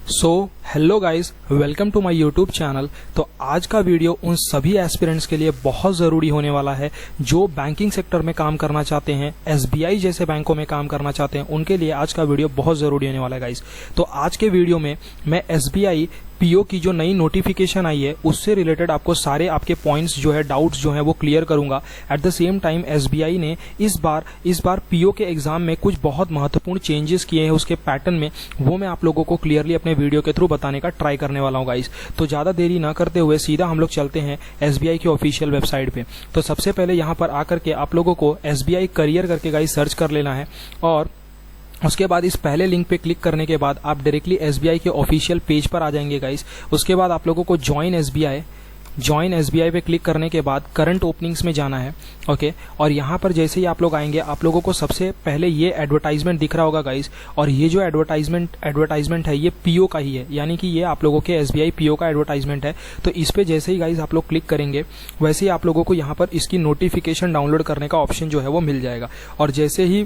Hello guys, welcome to my YouTube channel. तो आज का वीडियो उन सभी एस्पिरेंट्स के लिए बहुत ज़रूरी होने वाला है जो बैंकिंग सेक्टर में काम करना चाहते हैं, एसबीआई जैसे बैंकों में काम करना चाहते हैं। उनके लिए आज का वीडियो बहुत ज़रूरी होने वाला है गाइस। तो आज के वीडियो में मैं एसबीआई पीओ की जो नई नोटिफिकेशन आई है उससे रिलेटेड आपको सारे आपके पॉइंट्स जो है, डाउट्स जो है वो क्लियर करूंगा। At the same time SBI ने इस बार पीओ के एग्जाम में कुछ बहुत महत्वपूर्ण चेंजेस किए हैं उसके पैटर्न में, वो मैं आप लोगों को क्लियरली अपने वीडियो के थ्रू बताने का ट्राई करने वाला हूं गाइस। तो ज्यादा देरी ना करते हुए सीधा हम लोग चलते हैं एसबीआई के ऑफिशियल वेबसाइट पे। तो सबसे पहले यहाँ पर आकर के आप लोगों को एसबीआई करियर करके गाइस सर्च कर लेना है और उसके बाद इस पहले लिंक पे क्लिक करने के बाद आप डायरेक्टली एसबीआई के ऑफिशियल पेज पर आ जाएंगे गाइस। उसके बाद आप लोगों को ज्वाइन एसबीआई पे क्लिक करने के बाद करंट ओपनिंग्स में जाना है। ओके, और यहाँ पर जैसे ही आप लोग आएंगे आप लोगों को सबसे पहले ये एडवर्टाइजमेंट दिख रहा होगा गाइस। और ये जो एडवर्टाइजमेंट है ये पीओ का ही है, यानी कि ये आप लोगों के एसबीआई पीओ का एडवर्टाइजमेंट है। तो इस पे जैसे ही गाइस आप लोग क्लिक करेंगे वैसे ही आप लोगों को यहाँ पर इसकी नोटिफिकेशन डाउनलोड करने का ऑप्शन जो है वो मिल जाएगा। और जैसे ही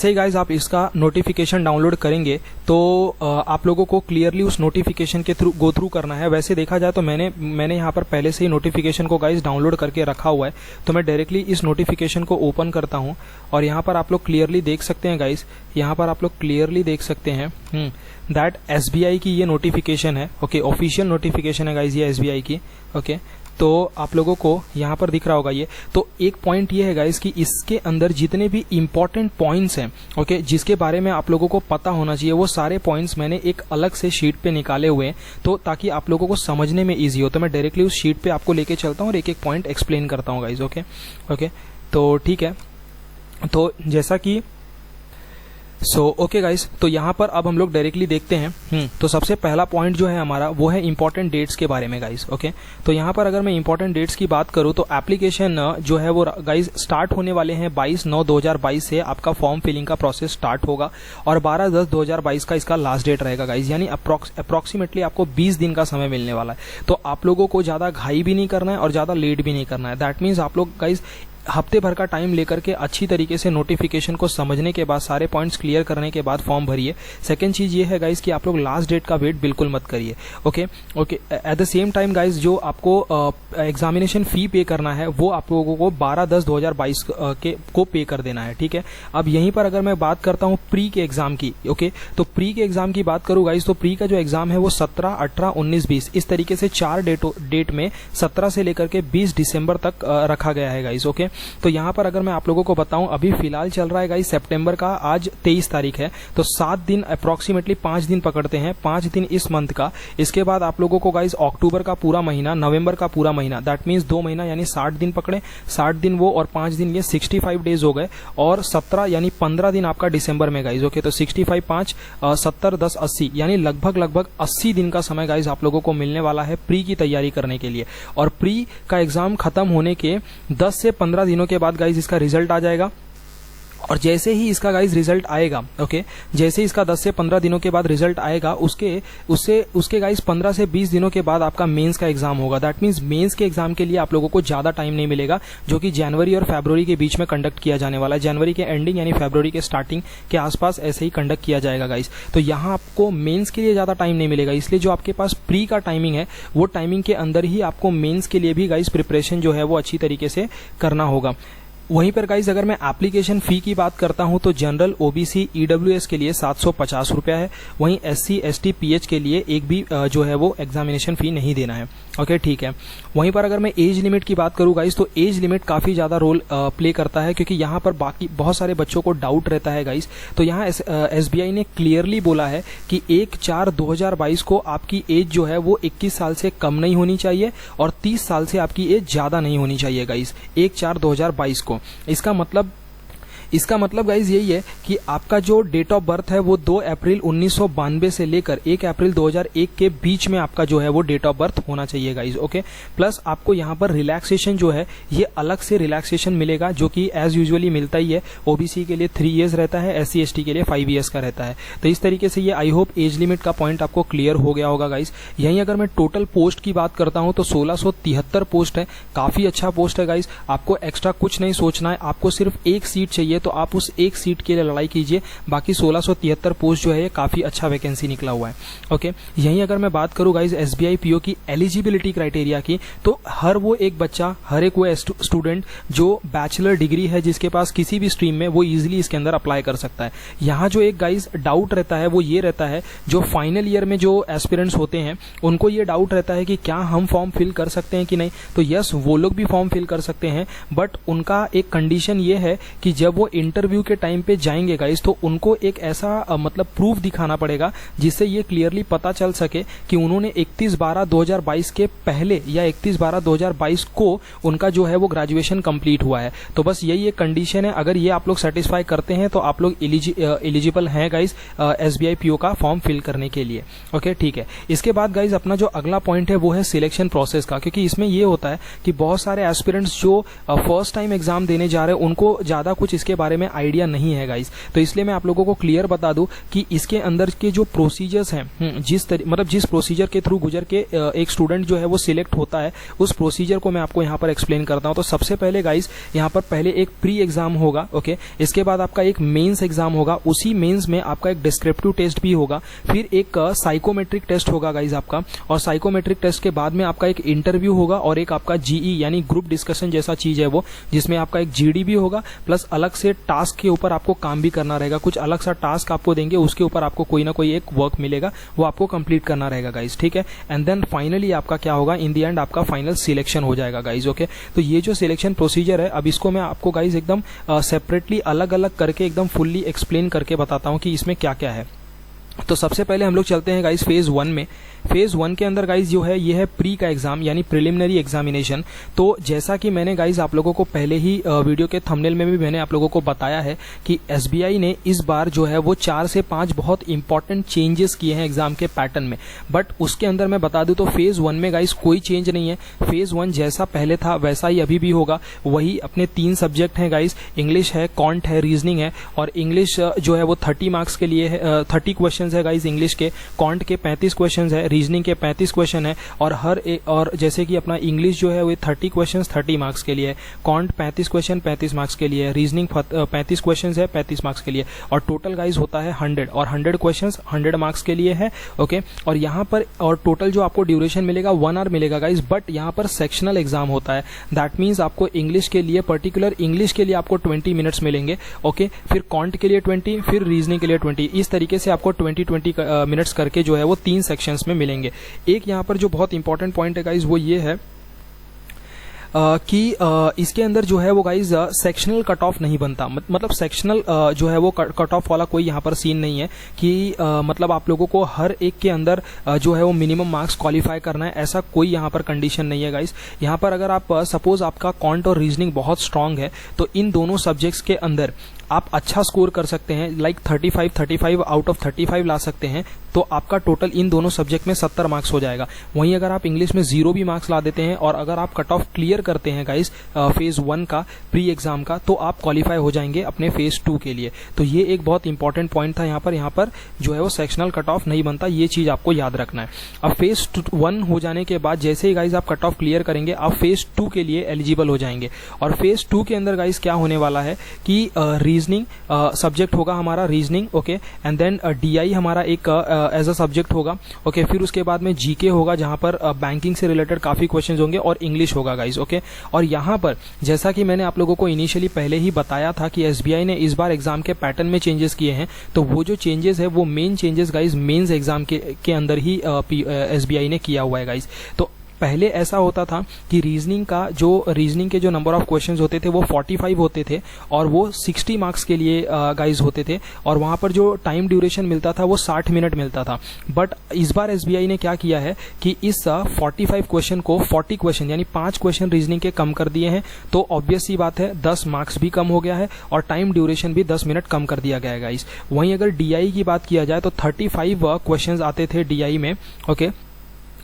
गाइज आप इसका नोटिफिकेशन डाउनलोड करेंगे तो आप लोगों को क्लियरली उस नोटिफिकेशन के थ्रू गो थ्रू करना है। वैसे देखा जाए तो मैंने यहाँ पर पहले से ही नोटिफिकेशन को गाइज डाउनलोड करके रखा हुआ है। तो मैं डायरेक्टली इस नोटिफिकेशन को ओपन करता हूँ और यहाँ पर आप लोग क्लियरली देख सकते हैं गाइज, यहाँ पर आप लोग क्लियरली देख सकते हैं दैट एसबीआई की ये नोटिफिकेशन है। ओके, ऑफिशियल नोटिफिकेशन है गाइज ये एसबीआई की। ओके, तो आप लोगों को यहाँ पर दिख रहा होगा ये। तो एक पॉइंट ये है गाइस कि इसके अंदर जितने भी इंपॉर्टेंट पॉइंट्स हैं, ओके, जिसके बारे में आप लोगों को पता होना चाहिए, वो सारे पॉइंट्स मैंने एक अलग से शीट पे निकाले हुए हैं तो ताकि आप लोगों को समझने में इजी हो। तो मैं डायरेक्टली उस शीट पे आपको लेके चलता हूँ और एक एक पॉइंट एक्सप्लेन करता हूँ गाइस। ओके, तो ठीक है। तो जैसा कि ओके गाइस, तो यहाँ पर अब हम लोग डायरेक्टली देखते हैं। तो सबसे पहला पॉइंट जो है हमारा वो है इंपॉर्टेंट डेट्स के बारे में गाइस। ओके, तो यहाँ पर अगर मैं इंपॉर्टेंट डेट्स की बात करूँ तो एप्लीकेशन जो है वो गाइस स्टार्ट होने वाले हैं 22/9/2022 से आपका फॉर्म फिलिंग का प्रोसेस स्टार्ट होगा और 12/10/2022 का इसका लास्ट डेट रहेगा गाइस। यानी अप्रोक्सीमेटली आपको 20 दिन का समय मिलने वाला है। तो आप लोगों को ज्यादा घाई भी नहीं करना है और ज्यादा लेट भी नहीं करना है। दैट मीन्स आप लोग गाइस हफ्ते भर का टाइम लेकर के अच्छी तरीके से नोटिफिकेशन को समझने के बाद, सारे पॉइंट्स क्लियर करने के बाद फॉर्म भरिए। सेकंड चीज ये है गाइस कि आप लोग लास्ट डेट का वेट बिल्कुल मत करिए। Okay, at the same time guys जो आपको एग्जामिनेशन फी पे करना है वो आप लोगों को 12/10/2022 को पे कर देना है। ठीक है, अब यहीं पर अगर मैं बात करता हूँ प्री के एग्जाम की, ओके, तो प्री के एग्जाम की बात करूँ गाइस तो प्री का जो एग्जाम है वो 17, 18, 19, 20 इस तरीके से 4 डेट में 17 से लेकर के 20 दिसंबर तक रखा गया है गाइस। ओके, तो यहाँ पर अगर मैं आप लोगों को बताऊं अभी फिलहाल चल रहा है गाइस सितंबर का, आज 23 तारीख है। तो 7 दिन अप्रोक्सीमेटली 5 दिन पकड़ते हैं, 5 दिन इस मंथ का। इसके बाद आप लोगों को गाइस अक्टूबर का पूरा महीना, नवंबर का पूरा महीना, दैट मीन्स 2 महीना यानी 60 दिन पकड़े, 60 दिन वो और 5 दिन ये 65 डेज हो गए। और 17 यानी 15 दिन आपका दिसंबर में गाइस। ओके, तो 65, 5, 70, 10, 80 यानी लगभग 80 दिन का समय गाइस आप लोगों को मिलने वाला है प्री की तैयारी करने के लिए। और प्री का एग्जाम खत्म होने के 10 से 15 दिनों के बाद गाइस इसका रिजल्ट आ जाएगा। और जैसे ही इसका गाइस रिजल्ट आएगा, ओके, जैसे इसका 10 से 15 दिनों के बाद रिजल्ट आएगा उसके गाइस 15 से 20 दिनों के बाद आपका मेंस का एग्जाम होगा। दैट मींस मेंस के एग्जाम के लिए आप लोगों को ज्यादा टाइम नहीं मिलेगा, जो कि जनवरी और फरवरी के बीच में कंडक्ट किया जाने वाला है। जनवरी के एंडिंग यानी फरवरी के स्टार्टिंग के आसपास ऐसे ही कंडक्ट किया जाएगा गाइस। तो यहाँ आपको मेंस के लिए ज्यादा टाइम नहीं मिलेगा, इसलिए जो आपके पास प्री का टाइमिंग है वो टाइमिंग के अंदर ही आपको मेंस के लिए भी गाइस प्रिपरेशन जो है वो अच्छी तरीके से करना होगा। वहीं पर गाइज अगर मैं एप्लीकेशन फी की बात करता हूं तो जनरल, ओबीसी, ईडब्ल्यूएस के लिए 750 रुपया है। वहीं एससी, एसटी, पीएच के लिए एक भी जो है वो एग्जामिनेशन फी नहीं देना है। ओके, ठीक है। वहीं पर अगर मैं एज लिमिट की बात करूं गाइज तो एज लिमिट काफी ज्यादा रोल प्ले करता है, क्योंकि यहाँ पर बाकी बहुत सारे बच्चों को डाउट रहता है गाइज। तो यहाँ एसबीआई ने क्लियरली बोला है कि 1/4/2022 को आपकी एज जो है वो 21 साल से कम नहीं होनी चाहिए और 30 साल से आपकी एज ज्यादा नहीं होनी चाहिए गाइज 1/4/2022 को। इसका मतलब गाइज यही है कि आपका जो डेट ऑफ बर्थ है वो 2 अप्रैल 1992 से लेकर 1 अप्रैल 2001 के बीच में आपका जो है वो डेट ऑफ बर्थ होना चाहिए गाइज। ओके, प्लस आपको यहाँ पर रिलैक्सेशन जो है ये अलग से रिलैक्सेशन मिलेगा, जो कि एज यूजुअली मिलता ही है। ओबीसी के लिए 3 इयर्स रहता है, एससी एसटी के लिए 5 इयर्स का रहता है। तो इस तरीके से ये आई होप एज लिमिट का पॉइंट आपको क्लियर हो गया होगा गाइज। यहीं अगर मैं टोटल पोस्ट की बात करता हूँ तो 1673 पोस्ट है, काफी अच्छा पोस्ट है गाइज। आपको एक्स्ट्रा कुछ नहीं सोचना है, आपको सिर्फ एक सीट चाहिए तो आप उस एक सीट के लिए लड़ाई कीजिए। बाकी 1673 पोस्ट जो है ये काफी अच्छा वैकेंसी निकला हुआ है। ओके, यहीं अगर मैं बात करूं गाइज एसबीआई पीओ की एलिजिबिलिटी क्राइटेरिया की, तो हर वो एक बच्चा, हर एक वो स्टूडेंट जो बैचलर डिग्री है जिसके पास किसी भी स्ट्रीम में, वो इजीली इसके अंदर अप्लाई कर सकता है। यहाँ जो एक गाइज डाउट रहता है वो ये रहता है, जो फाइनल ईयर में जो एस्पिरेंट्स होते हैं उनको ये डाउट रहता है कि क्या हम फॉर्म फिल कर सकते हैं कि नहीं। तो यस, वो लोग भी फॉर्म फिल कर सकते हैं, बट उनका एक कंडीशन ये है कि जब वो इंटरव्यू के टाइम पे जाएंगे गाइज, तो उनको एक ऐसा मतलब प्रूफ दिखाना पड़ेगा जिससे ये क्लियरली पता चल सके कि उन्होंने 31/12/2022 के पहले या 31/12/2022 को उनका जो है वो ग्रेजुएशन कंप्लीट हुआ है। तो बस यही एक कंडीशन है। अगर ये आप लोग सेटिस्फाई करते हैं तो आप लोग एलिजिबल हैं गाइज एसबीआई पीओ का फॉर्म फिल करने के लिए। ओके, ठीक है। इसके बाद गाइज अपना जो अगला पॉइंट है वो है सिलेक्शन प्रोसेस का, क्योंकि इसमें ये होता है कि बहुत सारे एस्पिरेंट्स जो फर्स्ट टाइम एग्जाम देने जा रहे हैं उनको ज्यादा कुछ इसके बारे में आइडिया नहीं है गाइज। तो इसलिए मैं आप लोगों को क्लियर बता दूं कि इसके अंदर के जो प्रोसीजर्स हैं, जिस प्रोसीजर के थ्रू गुजर के एक स्टूडेंट जो है वो सिलेक्ट होता है, उस प्रोसीजर को मैं आपको यहाँ पर एक्सप्लेन करता हूँ। तो सबसे पहले गाइज यहाँ पर पहले एक प्री एग्जाम होगा। ओके, इसके बाद आपका एक मेंस एग्जाम होगा, उसी मेंस में आपका एक डिस्क्रिप्टिव टेस्ट भी होगा, फिर एक साइकोमेट्रिक टेस्ट होगा गाइज आपका, और साइकोमेट्रिक टेस्ट के बाद में आपका एक इंटरव्यू होगा और एक आपका जीई यानी ग्रुप डिस्कशन जैसा चीज है वो, जिसमें आपका एक जीडी भी होगा, प्लस अलग से टास्क के ऊपर आपको काम भी करना रहेगा। कुछ अलग सा टास्क आपको देंगे, उसके ऊपर आपको कोई ना कोई एक वर्क मिलेगा, वो आपको कंप्लीट करना रहेगा गाइज, ठीक है। एंड देन फाइनली आपका क्या होगा, इन द एंड आपका फाइनल सिलेक्शन हो जाएगा गाइज। ओके, तो ये जो सिलेक्शन प्रोसीजर है, अब इसको मैं आपको गाइज एकदम सेपरेटली अलग अलग करके एकदम फुल्ली एक्सप्लेन करके बताता हूँ कि इसमें क्या क्या है। तो सबसे पहले हम लोग चलते हैं गाइज फेज 1 में। फेज 1 के अंदर गाइज जो है ये है प्री का एग्जाम यानी प्रिलिमिनरी एग्जामिनेशन। तो जैसा कि मैंने गाइज आप लोगों को पहले ही वीडियो के थंबनेल में भी मैंने आप लोगों को बताया है कि एसबीआई ने इस बार जो है वो 4 से 5 बहुत इंपॉर्टेंट चेंजेस किए हैं एग्जाम के पैटर्न में। बट उसके अंदर मैं बता दूं तो फेज 1 में गाइज कोई चेंज नहीं है। फेज 1 जैसा पहले था वैसा ही अभी भी होगा। वही अपने 3 सब्जेक्ट हैं गाइज, इंग्लिश है, कॉन्ट है, रीजनिंग है। और इंग्लिश जो है वो 30 मार्क्स के लिए है, 30 क्वेश्चन है गाइज इंग्लिश के, कॉन्ट के 35 क्वेश्चन है, रीजनिंग के 35 क्वेश्चन है। और जैसे कि अपना इंग्लिश जो है वो 30 क्वेश्चन 30 मार्क्स के लिए, कॉन्ट 35 क्वेश्चन 35 मार्क्स के लिए, रीजनिंग 35 क्वेश्चन है 35 मार्क्स के लिए, और टोटल गाइज होता है 100, और 100 क्वेश्चन 100 मार्क्स के लिए है। ओके, और यहाँ पर और टोटल जो आपको ड्यूरेशन मिलेगा 1 आवर मिलेगा गाइज। बट यहाँ पर सेक्शनल एग्जाम होता है, दैट मीन्स आपको इंग्लिश के लिए, पर्टिकुलर इंग्लिश के लिए आपको 20 मिनट्स मिलेंगे। ओके, फिर कॉन्ट के लिए 20, फिर रीजनिंग के लिए 20, इस तरीके से आपको 20 मिनट्स करके जो है वो 3 सेक्शंस में मिलेंगे। एक यहाँ पर जो बहुत इंपॉर्टेंट पॉइंट है गाइज वो ये है कि इसके अंदर जो है वो गाइज सेक्शनल कट ऑफ नहीं बनता। मतलब सेक्शनल जो है वो कट ऑफ वाला कोई यहाँ पर सीन नहीं है कि मतलब आप लोगों को हर एक के अंदर जो है वो मिनिमम मार्क्स क्वालिफाई करना है, ऐसा कोई यहाँ पर कंडीशन नहीं है गाइज। यहाँ पर अगर आप सपोज आपका कॉन्ट और रीजनिंग बहुत स्ट्रांग है तो इन दोनों सब्जेक्ट्स के अंदर आप अच्छा स्कोर कर सकते हैं, लाइक 35 आउट ऑफ 35 ला सकते हैं, तो आपका टोटल इन दोनों सब्जेक्ट में 70 मार्क्स हो जाएगा। वहीं अगर आप इंग्लिश में 0 भी मार्क्स ला देते हैं और अगर आप कट ऑफ क्लियर करते हैं गाइस फेज 1 का प्री एग्जाम का, तो आप क्वालिफाई हो जाएंगे अपने फेज 2 के लिए। तो ये एक बहुत इंपॉर्टेंट पॉइंट था। यहाँ पर जो है वो सेक्शनल कट ऑफ नहीं बनता, ये चीज आपको याद रखना है। अब फेज 1 हो जाने के बाद जैसे ही गाइस आप कट ऑफ क्लियर करेंगे, आप फेज 2 के लिए एलिजिबल हो जाएंगे। और फेज 2 के अंदर गाइस क्या होने वाला है कि रीजनिंग सब्जेक्ट होगा हमारा, reasoning. Okay, and then DI हमारा एक एज अ सब्जेक्ट होगा। ओके, फिर उसके बाद में जीके होगा जहां पर बैंकिंग से रिलेटेड काफी क्वेश्चंस होंगे, और इंग्लिश होगा गाइस। ओके, और यहां पर जैसा कि मैंने आप लोगों को इनिशियली पहले ही बताया था कि एसबीआई ने इस बार एग्जाम के पैटर्न में चेंजेस किए हैं, तो वो जो चेंजेस है वो main changes guys mains exam के अंदर ही एसबीआई ने किया हुआ है गाइस। तो पहले ऐसा होता था कि रीजनिंग के जो नंबर ऑफ क्वेश्चंस होते थे वो 45 होते थे और वो 60 मार्क्स के लिए गाइज होते थे, और वहां पर जो टाइम ड्यूरेशन मिलता था वो 60 मिनट मिलता था। बट इस बार एसबीआई ने क्या किया है कि इस 45 क्वेश्चन को 40 क्वेश्चन यानी 5 क्वेश्चन रीजनिंग के कम कर दिए हैं। तो ऑब्वियस सी बात है 10 मार्क्स भी कम हो गया है और टाइम ड्यूरेशन भी 10 मिनट कम कर दिया गया है गाइज। वहीं अगर डीआई की बात किया जाए तो 35 क्वेश्चन आते थे डीआई में। ओके,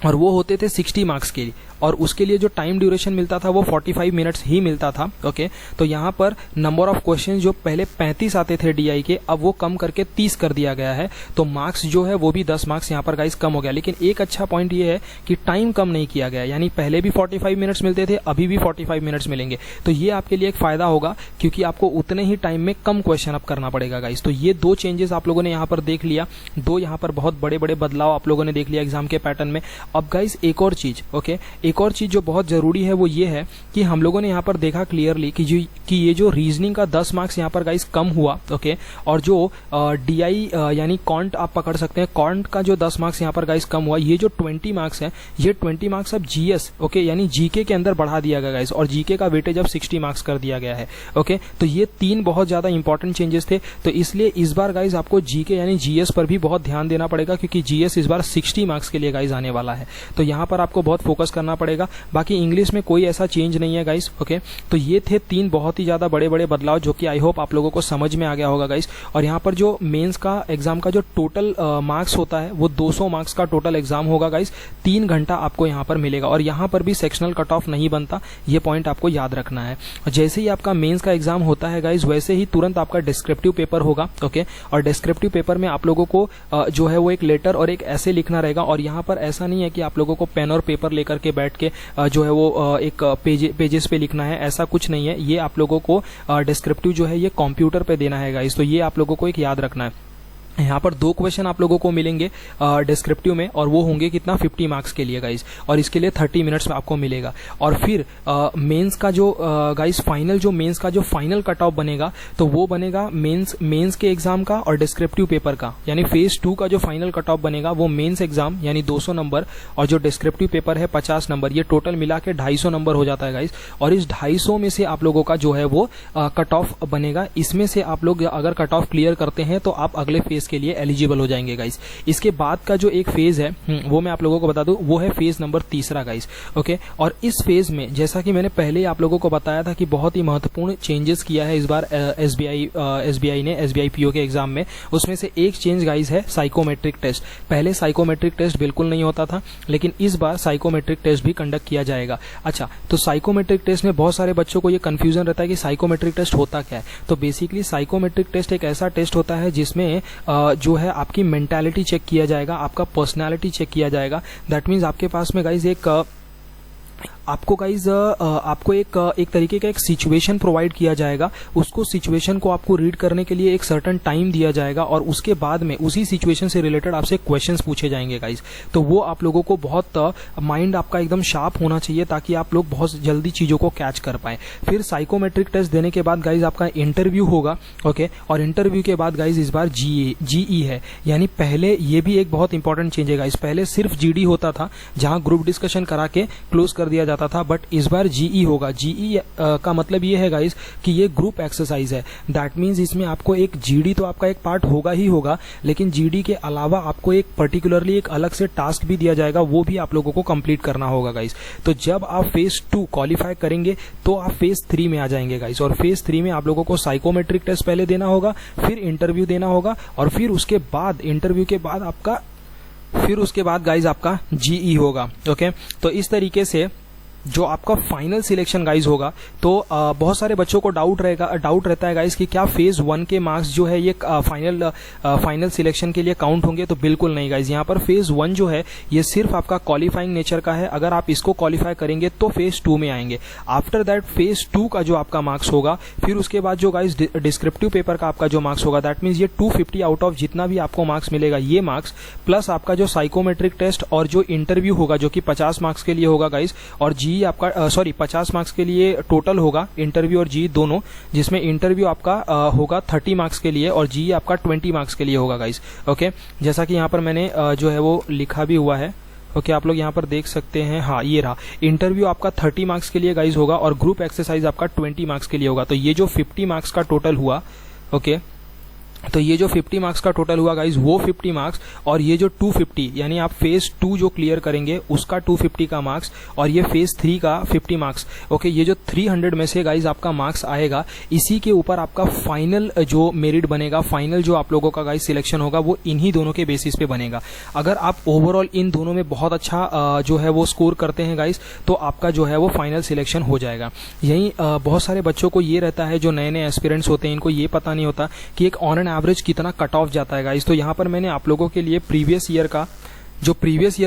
और वो होते थे 60 मार्क्स के लिए, और उसके लिए जो टाइम ड्यूरेशन मिलता था वो 45 मिनट्स ही मिलता था। ओके, तो यहाँ पर नंबर ऑफ क्वेश्चन जो पहले 35 आते थे डीआई के, अब वो कम करके 30 कर दिया गया है। तो मार्क्स जो है वो भी 10 मार्क्स यहाँ पर गाइस कम हो गया। लेकिन एक अच्छा पॉइंट ये है कि टाइम कम नहीं किया गया, यानी पहले भी 45 मिनट्स मिलते थे, अभी भी 45 मिनट्स मिलेंगे। तो ये आपके लिए एक फायदा होगा, क्योंकि आपको उतने ही टाइम में कम क्वेश्चन अब करना पड़ेगा गाइस। तो ये दो चेंजेस आप लोगों ने यहाँ पर देख लिया, दो यहाँ पर बहुत बड़े बड़े बदलाव आप लोगों ने देख लिया एग्जाम के पैटर्न में। अब गाइस एक और चीज, ओके, एक और चीज जो बहुत जरूरी है वो ये है कि हम लोगों ने यहाँ पर देखा क्लियरली कि ये जो रीजनिंग का 10 मार्क्स यहाँ पर गाइस कम हुआ, ओके, और जो डीआई यानी कॉन्ट आप पकड़ सकते हैं, कॉन्ट का जो 10 मार्क्स यहाँ पर गाइस कम हुआ, ये जो 20 मार्क्स है, ये 20 मार्क्स अब जीएस, ओके, यानी जीके के अंदर बढ़ा दिया गया गाइस, और जीके का वेटेज अब 60 मार्क्स कर दिया गया है। ओके, तो ये तीन बहुत ज्यादा इंपॉर्टेंट चेंजेस थे। तो इसलिए इस बार गाइस आपको जीके यानी जीएस पर भी बहुत ध्यान देना पड़ेगा, क्योंकि जीएस इस बार 60 मार्क्स के लिए गाइस आने वाला है। तो यहाँ पर आपको बहुत फोकस करना पड़ेगा। बाकी इंग्लिश में कोई ऐसा चेंज नहीं है गाइस। ओके, तो ये थे तीन बहुत ही ज्यादा बड़े बड़े बदलाव, जो कि आई होप आप लोगों को समझ में आ गया होगा गाइस। और यहाँ पर जो मेंस का एग्जाम का जो टोटल मार्क्स होता है वो 200 मार्क्स का टोटल एग्जाम होगा गाइस। 3 घंटा आपको यहाँ पर मिलेगा, और यहाँ पर भी सेक्शनल कट ऑफ नहीं बनता, ये पॉइंट आपको याद रखना है। जैसे ही आपका मेंस का एग्जाम होता है गाइस, वैसे ही तुरंत आपका डिस्क्रिप्टिव पेपर होगा। ओके, और डिस्क्रिप्टिव पेपर में आप लोगों को जो है वो एक लेटर और एक ऐसे लिखना रहेगा। और यहाँ पर ऐसा नहीं है कि आप लोगों को पेन और पेपर लेकर के बैठ के जो है वो एक पेजेस पे लिखना है, ऐसा कुछ नहीं है। ये आप लोगों को डिस्क्रिप्टिव जो है ये कंप्यूटर पे देना है गाइस। तो ये आप लोगों को एक याद रखना है। यहाँ पर 2 क्वेश्चन आप लोगों को मिलेंगे डिस्क्रिप्टिव में, और वो होंगे कितना 50 मार्क्स के लिए गाइस, और इसके लिए 30 मिनट्स में आपको मिलेगा। और फिर मेंस का जो गाइस फाइनल जो मेंस का जो फाइनल कट ऑफ बनेगा, तो वो बनेगा मेंस के एग्जाम का और डिस्क्रिप्टिव पेपर का, यानी फेज 2 का जो फाइनल कट ऑफ बनेगा वो मेंस एग्जाम यानी 200 नंबर, और जो डिस्क्रिप्टिव पेपर है 50 नंबर, ये टोटल मिला के 250 नंबर हो जाता है गाइस। और इस 250 में से आप लोगों का जो है वो कट ऑफ बनेगा। इसमें से आप लोग अगर कट ऑफ क्लियर करते हैं तो आप अगले फेज के लिए एलिजिबल हो जाएंगे गाइस। इसके बाद का जो एक फेज है वो मैं आप लोगों को बता दूं, वो है फेज नंबर 3 गाइस। ओके, और इस फेज में जैसा कि मैंने पहले ही आप लोगों को बताया था कि बहुत ही महत्वपूर्ण चेंजेस किया है इस बार एसबीआई ने एसबीआई पीओ के एग्जाम में। उसमें से एक चेंज गाइस है साइकोमेट्रिक टेस्ट। पहले साइकोमेट्रिक टेस्ट बिल्कुल नहीं होता था, लेकिन इस बार साइकोमेट्रिक टेस्ट भी कंडक्ट किया जाएगा। अच्छा, तो साइकोमेट्रिक टेस्ट में बहुत सारे बच्चों को ये कंफ्यूजन रहता है कि साइकोमेट्रिक टेस्ट होता क्या है। तो बेसिकली साइकोमेट्रिक टेस्ट एक ऐसा टेस्ट होता है जिसमें जो है आपकी मेंटालिटी चेक किया जाएगा, आपका पर्सनालिटी चेक किया जाएगा। दैट मीन्स आपके पास में गाइज आपको एक तरीके का एक सिचुएशन प्रोवाइड किया जाएगा। उसको सिचुएशन को आपको रीड करने के लिए एक सर्टेन टाइम दिया जाएगा, और उसके बाद में उसी सिचुएशन से रिलेटेड आपसे क्वेश्चंस पूछे जाएंगे गाइज। तो वो आप लोगों को बहुत माइंड आपका एकदम शार्प होना चाहिए, ताकि आप लोग बहुत जल्दी चीजों को कैच कर पाए। फिर साइकोमेट्रिक टेस्ट देने के बाद गाइज आपका इंटरव्यू होगा। ओके, और इंटरव्यू के बाद गाइज इस बार जीई है, यानी पहले ये भी एक बहुत इंपॉर्टेंट चेंज है गाइज। पहले सिर्फ जीडी होता था, जहां ग्रुप डिस्कशन करा के क्लोज कर दिया जाता था, बट इस बार जीई होगा। जीई का मतलब ये है गाइस कि ये ग्रुप एक्सरसाइज है। दैट मींस इसमें आपको एक जीडी तो आपका एक पार्ट होगा ही होगा, लेकिन जीडी के अलावा आपको एक पर्टिकुलरली एक अलग से टास्क भी दिया जाएगा, वो भी आप लोगों को कंप्लीट करना होगा गाइस। तो जब आप फेज 2 क्वालिफाई करेंगे तो आप फेज 3 में आ जाएंगे गाइस, और फेज 3 में आप लोगों को साइकोमेट्रिक टेस्ट पहले देना होगा, फिर इंटरव्यू देना होगा, और फिर उसके बाद इंटरव्यू के बाद आपका गाइस आपका जीई होगा। ओके, तो इस तरीके से जो आपका फाइनल सिलेक्शन गाइज होगा, तो बहुत सारे बच्चों को डाउट रहता है गाइज कि क्या फेज 1 के मार्क्स जो है ये फाइनल सिलेक्शन के लिए काउंट होंगे। तो बिल्कुल नहीं गाइज, यहाँ पर फेज 1 जो है ये सिर्फ आपका क्वालिफाइंग नेचर का है। अगर आप इसको क्वालिफाई करेंगे तो फेज 2 में आएंगे। आफ्टर दैट फेज 2 का जो आपका मार्क्स होगा, फिर उसके बाद जो गाइज डिस्क्रिप्टिव पेपर का आपका जो मार्क्स होगा, दैट मीन्स ये 250 आउट ऑफ जितना भी आपको मार्क्स मिलेगा, ये मार्क्स प्लस आपका जो साइकोमेट्रिक टेस्ट और जो इंटरव्यू होगा, जो कि 50 मार्क्स के लिए होगा गाइज, और जी आपका 50 मार्क्स के लिए टोटल होगा, इंटरव्यू और जी दोनों, जिसमें इंटरव्यू आपका होगा 30 मार्क्स के लिए और जी आपका 20 मार्क्स के लिए होगा गाइस। ओके, जैसा कि यहाँ पर मैंने जो है वो लिखा भी हुआ है। ओके, आप लोग यहाँ पर देख सकते हैं। हाँ, ये रहा। इंटरव्यू आपका 30 मार्क्स के लिए गाइस होगा, और ग्रुप एक्सरसाइज आपका 20 मार्क्स के लिए होगा। तो ये जो 50 मार्क्स का टोटल हुआ, ओके, तो ये जो 50 मार्क्स का टोटल हुआ गाइज वो 50 मार्क्स, और ये जो 250 यानी आप फेज 2 जो क्लियर करेंगे उसका 250 का मार्क्स, और ये फेज 3 का 50 मार्क्स। ओके, ये जो 300 में से गाइज आपका मार्क्स आएगा, इसी के ऊपर आपका फाइनल जो मेरिट बनेगा, फाइनल जो आप लोगों का गाइज सिलेक्शन होगा वो इन्हीं दोनों के बेसिस पे बनेगा। अगर आप ओवरऑल इन दोनों में बहुत अच्छा जो है वो स्कोर करते हैं गाइज, तो आपका जो है वो फाइनल सिलेक्शन हो जाएगा। यही बहुत सारे बच्चों को ये रहता है, जो नए नए एस्पिरेंट्स होते हैं, इनको ये पता नहीं होता कि एक ऑन एन एवरेज कितना कट ऑफ जाता है गाइस। तो यहाँ पर मैंने आप लोगों के लिए प्रीवियस ईयर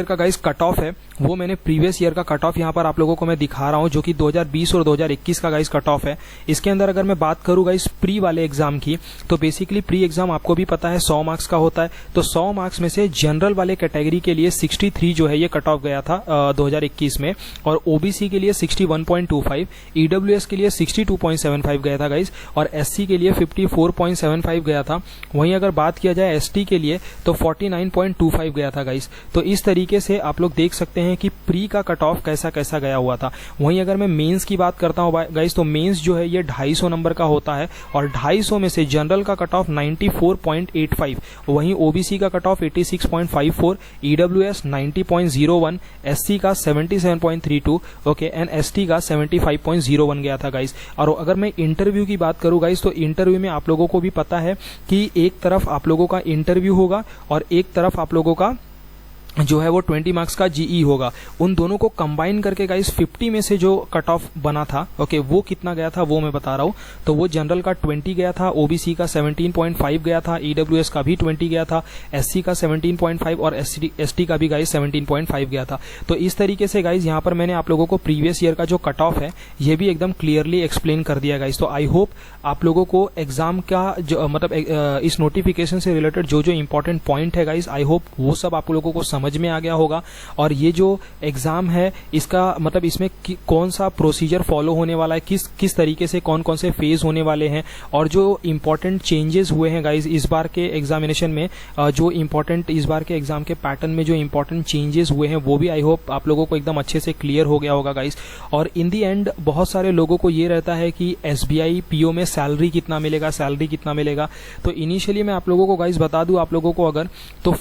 का गाइस कट ऑफ है, वो मैंने प्रीवियस ईयर का कट ऑफ यहाँ पर आप लोगों को मैं दिखा रहा हूँ, जो कि 2020 और 2021 का गाइस कट ऑफ है। इसके अंदर अगर मैं बात करूँ गाइस प्री वाले एग्जाम की, तो बेसिकली प्री एग्जाम आपको भी पता है 100 मार्क्स का होता है। तो 100 मार्क्स में से जनरल वाले कैटेगरी के लिए 63 जो है ये कट ऑफ गया था 2021 में, और ओबीसी के लिए 61.25, ईडब्ल्यूएस के लिए 62.75 गया था गाइस, और एससी के लिए 54.75 गया था। वहीं अगर बात किया जाए एसटी के लिए तो 49.25 गया था गाइस। तो इस तरीके से आप लोग देख सकते हैं कि प्री का कट ऑफ कैसा कैसा गया हुआ था। वहीं अगर मैं मेंस की बात करता हूं गाइस, तो मेंस जो है ये 250 नंबर का होता है, और 250 में से जनरल का कट ऑफ 94.85, वहीं ओबीसी का कट ऑफ 86.54, ईडब्ल्यूएस 90.01, एससी का 77.32, ओके, एंड एसटी का 75.01 गया था गाइस। और अगर मैं इंटरव्यू की बात करूं गाइस, तो इंटरव्यू में आप लोगों को भी पता है कि एक तरफ आप लोगों का इंटरव्यू होगा और एक तरफ आप लोगों का जो है वो 20 मार्क्स का जीई होगा। उन दोनों को कंबाइन करके गाइस 50 में से जो कट ऑफ बना था, ओके, वो कितना गया था वो मैं बता रहा हूं। तो वो जनरल का 20 गया था, ओबीसी का 17.5 गया था, ईडब्ल्यूएस का भी 20 गया था, एससी का 17.5 और एसटी का भी गाइस 17.5 गया था। तो इस तरीके से गाइस यहाँ पर मैंने आप लोगों को प्रीवियस ईयर का जो कट ऑफ है ये भी एकदम क्लियरली एक्सप्लेन कर दिया गाइस। तो आई होप आप लोगों को एग्जाम का जो मतलब इस नोटिफिकेशन से रिलेटेड जो जो इंपॉर्टेंट पॉइंट है गाइस, आई होप वो सब आप लोगों को समझ में आ गया होगा। और ये जो एग्जाम है इसका मतलब इसमें कौन सा प्रोसीजर फॉलो होने वाला है, किस तरीके से कौन कौन से फेज होने वाले हैं, और जो इंपॉर्टेंट चेंजेस हुए हैं गाइज इस बार के एग्जामिनेशन में, जो इंपॉर्टेंट इस बार के एग्जाम के पैटर्न में जो इंपॉर्टेंट चेंजेस हुए हैं वो भी आई होप आप लोगों को एकदम अच्छे से क्लियर हो गया होगा गाइज। और इन दी एंड बहुत सारे लोगों को ये रहता है कि एसबीआई पीओ में सैलरी कितना मिलेगा। तो इनिशियली मैं आप लोगों को गाइज बता दूं, आप लोगों को अगर तो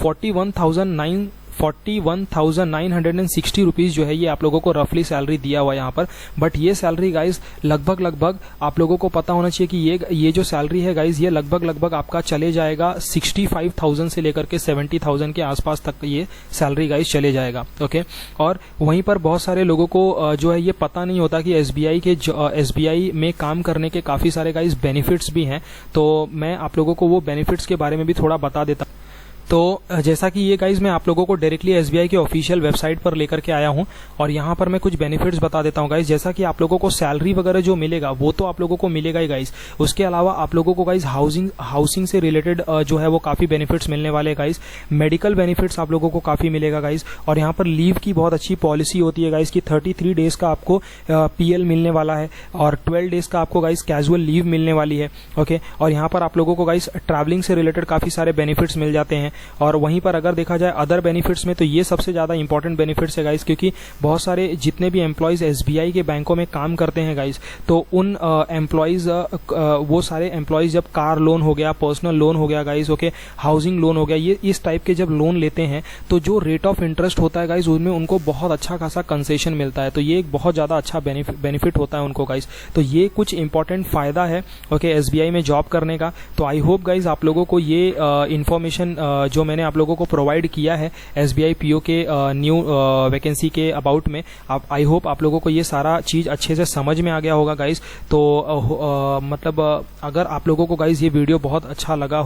41,960 रुपीज जो है ये आप लोगों को रफली सैलरी दिया हुआ है यहाँ पर। बट ये सैलरी गाइज लगभग आप लोगों को पता होना चाहिए कि ये जो सैलरी है गाइज ये लगभग आपका चले जाएगा 65,000 से लेकर के 70,000 के आसपास तक ये सैलरी गाइज चले जाएगा, ओके। और वहीं पर बहुत सारे लोगों को जो है ये पता नहीं होता कि एसबीआई में काम करने के काफी सारे गाइज बेनिफिट्स भी हैं। तो मैं आप लोगों को वो बेनिफिट्स के बारे में भी थोड़ा बता देता। तो जैसा कि ये गाइज मैं आप लोगों को डायरेक्टली एसबीआई के ऑफिशियल वेबसाइट पर लेकर के आया हूं, और यहाँ पर मैं कुछ बेनिफिट्स बता देता हूं गाइज। जैसा कि आप लोगों को सैलरी वगैरह जो मिलेगा वो तो आप लोगों को मिलेगा ही गाइज। उसके अलावा आप लोगों को गाइज हाउसिंग से रिलेटेड जो है वो काफी बेनिफिट्स मिलने वाले गाइज। मेडिकल बेनिफिट्स आप लोगों को काफी मिलेगा गाइज। और यहाँ पर लीव की बहुत अच्छी पॉलिसी होती है गाइज कि 33 डेज का आपको पीएल मिलने वाला है, और 12 डेज का आपको गाइज कैजुअल लीव मिलने वाली है, ओके। और यहाँ पर आप लोगों को गाइज ट्रैवलिंग से रिलेटेड काफी सारे बेनिफिट्स मिल जाते हैं। और वहीं पर अगर देखा जाए अदर बेनिफिट्स में, तो ये सबसे ज्यादा इंपॉर्टेंट बेनिफिट्स है गाइस, क्योंकि बहुत सारे जितने भी एम्प्लॉयज एसबीआई के बैंकों में काम करते हैं गाइस, तो उन एम्प्लॉयज वो सारे एम्प्लॉयज जब कार लोन हो गया, पर्सनल लोन हो गया गाइस, ओके, हाउसिंग लोन हो गया, ये इस टाइप के जब लोन लेते हैं तो जो रेट ऑफ इंटरेस्ट होता है गाइस उनमें उनको बहुत अच्छा खासा कंसेशन मिलता है। तो ये एक बहुत ज्यादा अच्छा बेनिफिट होता है उनको गाइस। तो ये कुछ इंपॉर्टेंट फायदा है, ओके, एसबीआई में जॉब करने का। तो आई होप गाइस आप लोगों को ये इन्फॉर्मेशन जो मैंने आप लोगों को प्रोवाइड किया है एसबीआई पीओ के न्यू वैकेंसी के अबाउट में, आई होप आप लोगों को ये सारा चीज अच्छे से समझ में आ गया होगा गाइस। तो मतलब अगर आप लोगों को गाइस ये वीडियो बहुत अच्छा लगा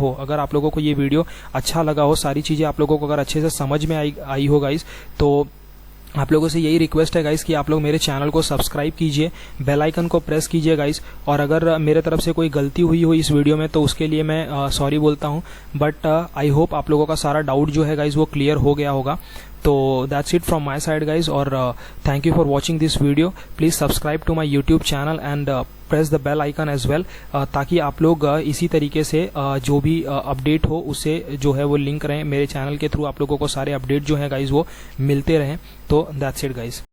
हो, सारी चीजें आप लोगों को अगर अच्छे से समझ में आई हो गाइस, तो आप लोगों से यही रिक्वेस्ट है गाइस कि आप लोग मेरे चैनल को सब्सक्राइब कीजिए, बेल आइकन को प्रेस कीजिए गाइस। और अगर मेरे तरफ से कोई गलती हुई हो इस वीडियो में तो उसके लिए मैं सॉरी बोलता हूं। बट आई होप आप लोगों का सारा डाउट जो है गाइस वो क्लियर हो गया होगा। तो that's it from my side guys, और thank you for watching this video. Please subscribe to my YouTube channel and press the bell icon as well, ताकि आप लोग इसी तरीके से जो भी अपडेट हो उससे जो है वो लिंक रहे, मेरे चैनल के थ्रू आप लोगों को सारे अपडेट जो है गाइज वो मिलते रहें। तो दैट्स इट गाइज।